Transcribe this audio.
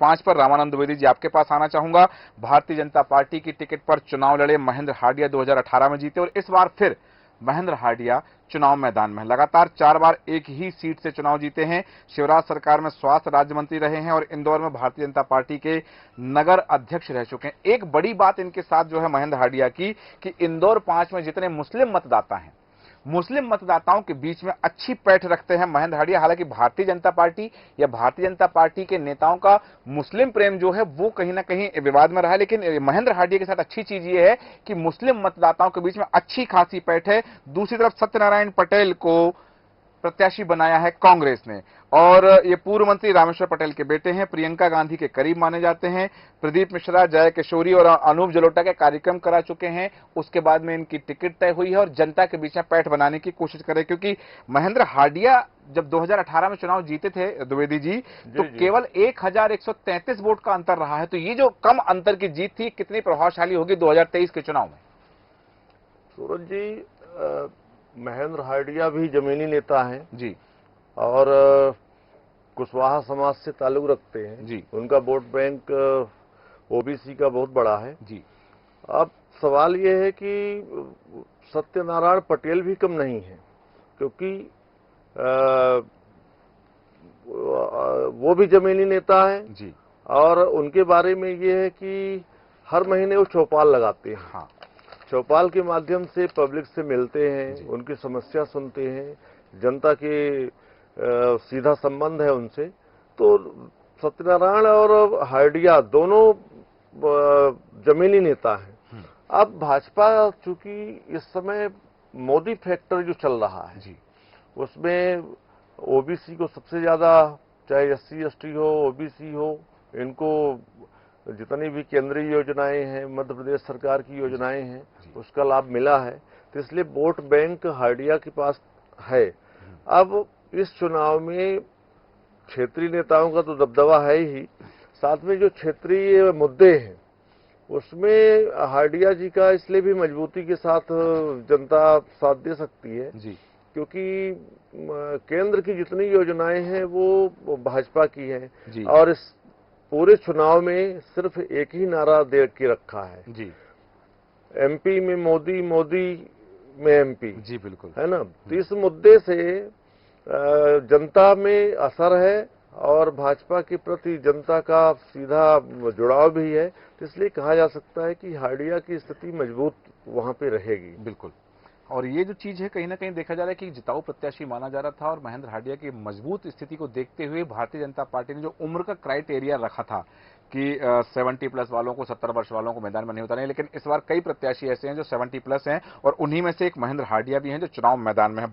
5 पर रामानंद द्विवेदी जी आपके पास आना चाहूंगा। भारतीय जनता पार्टी की टिकट पर चुनाव लड़े महेंद्र हार्डिया 2018 में जीते और इस बार फिर महेंद्र हार्डिया चुनाव मैदान में लगातार 4 बार एक ही सीट से चुनाव जीते हैं। शिवराज सरकार में स्वास्थ्य राज्य मंत्री रहे हैं और इंदौर में भारतीय जनता पार्टी के नगर अध्यक्ष रह चुके हैं। एक बड़ी बात इनके साथ जो है महेंद्र हार्डिया की कि इंदौर 5 में जितने मुस्लिम मतदाता हैं, मुस्लिम मतदाताओं के बीच में अच्छी पैठ रखते हैं महेंद्र हार्डिया। हालांकि भारतीय जनता पार्टी या भारतीय जनता पार्टी के नेताओं का मुस्लिम प्रेम जो है वो कहीं ना कहीं विवाद में रहा है, लेकिन महेंद्र हार्डिया के साथ अच्छी चीज ये है कि मुस्लिम मतदाताओं के बीच में अच्छी खासी पैठ है। दूसरी तरफ सत्यनारायण पटेल को प्रत्याशी बनाया है कांग्रेस ने और ये पूर्व मंत्री रामेश्वर पटेल के बेटे हैं, प्रियंका गांधी के करीब माने जाते हैं। प्रदीप मिश्रा, जय किशोरी और अनूप जलोटा के कार्यक्रम करा चुके हैं। उसके बाद में इनकी टिकट तय हुई है और जनता के बीच में पैठ बनाने की कोशिश करें, क्योंकि महेंद्र हार्डिया जब 2018 में चुनाव जीते थे द्विवेदी जी, तो केवल 1133 वोट का अंतर रहा है। तो ये जो कम अंतर की जीत थी कितनी प्रभावशाली होगी 2023 के चुनाव में? सूरज जी, महेंद्र हार्डिया भी जमीनी नेता हैं जी और कुशवाहा समाज से ताल्लुक रखते हैं जी। उनका वोट बैंक ओबीसी का बहुत बड़ा है जी। अब सवाल ये है कि सत्यनारायण पटेल भी कम नहीं है, क्योंकि वो भी जमीनी नेता है जी। और उनके बारे में ये है कि हर महीने वो चौपाल लगाते हैं। हाँ। चौपाल के माध्यम से पब्लिक से मिलते हैं, उनकी समस्या सुनते हैं, जनता के सीधा संबंध है उनसे। तो सत्यनारायण और हार्डिया दोनों जमीनी नेता हैं। अब भाजपा चूंकि इस समय मोदी फैक्टर जो चल रहा है जी, उसमें ओबीसी को सबसे ज्यादा, चाहे एससी एसटी हो, ओबीसी हो, इनको जितनी भी केंद्रीय योजनाएं हैं, मध्य प्रदेश सरकार की योजनाएं हैं, उसका लाभ मिला है। तो इसलिए वोट बैंक हार्डिया के पास है। अब इस चुनाव में क्षेत्रीय नेताओं का तो दबदबा है ही, साथ में जो क्षेत्रीय मुद्दे हैं उसमें हार्डिया जी का इसलिए भी मजबूती के साथ जनता साथ दे सकती है जी, क्योंकि केंद्र की जितनी योजनाएं हैं वो भाजपा की हैं और इस पूरे चुनाव में सिर्फ एक ही नारा दे के रखा है जी, एमपी में मोदी, मोदी में एमपी। जी बिल्कुल, है ना। तो इस मुद्दे से जनता में असर है और भाजपा के प्रति जनता का सीधा जुड़ाव भी है। तो इसलिए कहा जा सकता है कि हार्डिया की स्थिति मजबूत वहां पे रहेगी। बिल्कुल। और ये जो चीज है कहीं ना कहीं देखा जा रहा है कि जिताऊ प्रत्याशी माना जा रहा था और महेंद्र हार्डिया की मजबूत स्थिति को देखते हुए भारतीय जनता पार्टी ने जो उम्र का क्राइटेरिया रखा था कि 70 प्लस वालों को, 70 वर्ष वालों को मैदान में नहीं उतारेंगे, लेकिन इस बार कई प्रत्याशी ऐसे हैं जो 70 प्लस हैं और उन्हीं में से एक महेंद्र हार्डिया भी हैं जो चुनाव मैदान में है।